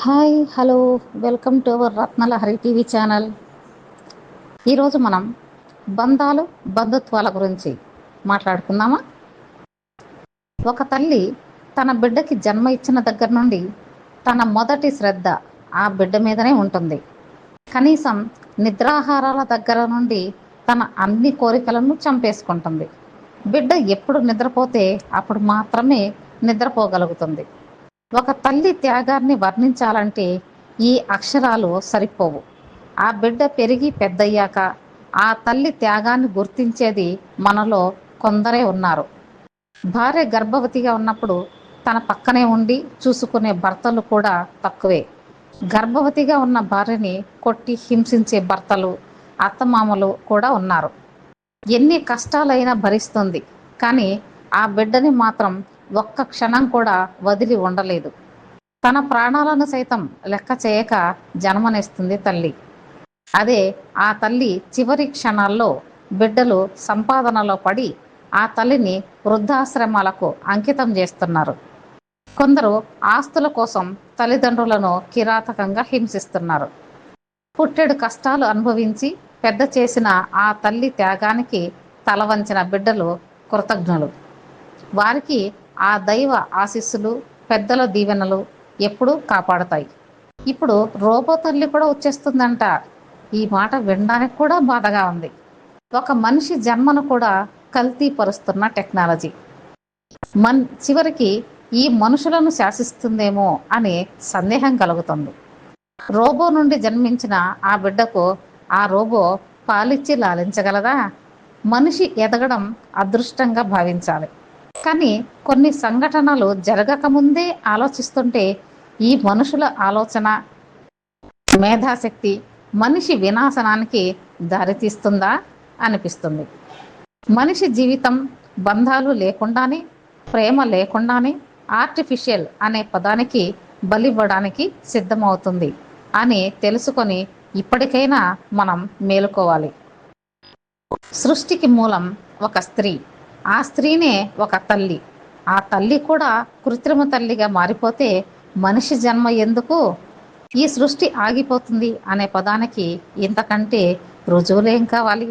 Hi hello welcome to our Ratnalahari TV channel. ఈరోజు మనం బంధాలు బంధుత్వాల గురించి మాట్లాడుకుందామా. ఒక తల్లి తన బిడ్డకి జన్మ ఇచ్చిన దగ్గర నుండి తన మొదటి శ్రద్ధ ఆ బిడ్డ మీదనే ఉంటుంది. కనీసం నిద్రాహారాల దగ్గర నుండి తన అన్ని కోరికలను చంపేసుకుంటుంది. బిడ్డ ఎప్పుడు నిద్రపోతే అప్పుడు మాత్రమే నిద్రపోగలుగుతుంది. ఒక తల్లి త్యాగాన్ని వర్ణించాలంటే ఈ అక్షరాలు సరిపోవు. ఆ బిడ్డ పెరిగి పెద్దయ్యాక ఆ తల్లి త్యాగాన్ని గుర్తించేది మనలో కొందరే ఉన్నారు. భార్య గర్భవతిగా ఉన్నప్పుడు తన పక్కనే ఉండి చూసుకునే భర్తలు కూడా తక్కువే. గర్భవతిగా ఉన్న భార్యని కొట్టి హింసించే భర్తలు, అత్తమామలు కూడా ఉన్నారు. ఎన్ని కష్టాలైనా భరిస్తుంది, కానీ ఆ బిడ్డని మాత్రం ఒక్క క్షణం కూడా వదిలి ఉండలేదు. తన ప్రాణాలను సైతం లెక్క చేయక జన్మనిస్తుంది తల్లి. అదే ఆ తల్లి చివరి క్షణాల్లో బిడ్డలు సంపాదనలో పడి ఆ తల్లిని వృద్ధాశ్రమాలకు అంకితం చేస్తున్నారు. కొందరు ఆస్తుల కోసం తల్లిదండ్రులను కిరాతకంగా హింసిస్తున్నారు. పుట్టెడు కష్టాలు అనుభవించి పెద్ద చేసిన ఆ తల్లి త్యాగానికి తలవంచిన బిడ్డలు కృతజ్ఞులు. వారికి ఆ దైవ ఆశీస్సులు, పెద్దల దీవెనలు ఎప్పుడూ కాపాడుతాయి. ఇప్పుడు రోబో తల్లి కూడా వచ్చేస్తుందంట. ఈ మాట వినడానికి కూడా బాధగా ఉంది. ఒక మనిషి జన్మను కూడా కల్తీ పరుస్తున్న టెక్నాలజీ చివరికి ఈ మనుషులను శాసిస్తుందేమో అనే సందేహం కలుగుతుంది. రోబో నుండి జన్మించిన ఆ బిడ్డకు ఆ రోబో పాలిచ్చి లాలించగలదా? మనిషి ఎదగడం అదృష్టంగా భావించాలి. కానీ కొన్ని సంఘటనలు జరగకముందే ఆలోచిస్తుంటే ఈ మనుషుల ఆలోచన, మేధాశక్తి మనిషి వినాశనానికి దారితీస్తుందా అనిపిస్తుంది. మనిషి జీవితం బంధాలు లేకుండానే, ప్రేమ లేకుండానే ఆర్టిఫిషియల్ అనే పదానికి బలివ్వడానికి సిద్ధమవుతుంది అని తెలుసుకొని ఇప్పటికైనా మనం మేలుకోవాలి. సృష్టికి మూలం ఒక స్త్రీ, ఆ స్త్రీనే ఒక తల్లి. ఆ తల్లి కూడా కృత్రిమ తల్లిగా మారిపోతే మనిషి జన్మ ఎందుకు? ఈ సృష్టి ఆగిపోతుంది అనే పదానికి ఇంతకంటే రుజువులేం కావాలి?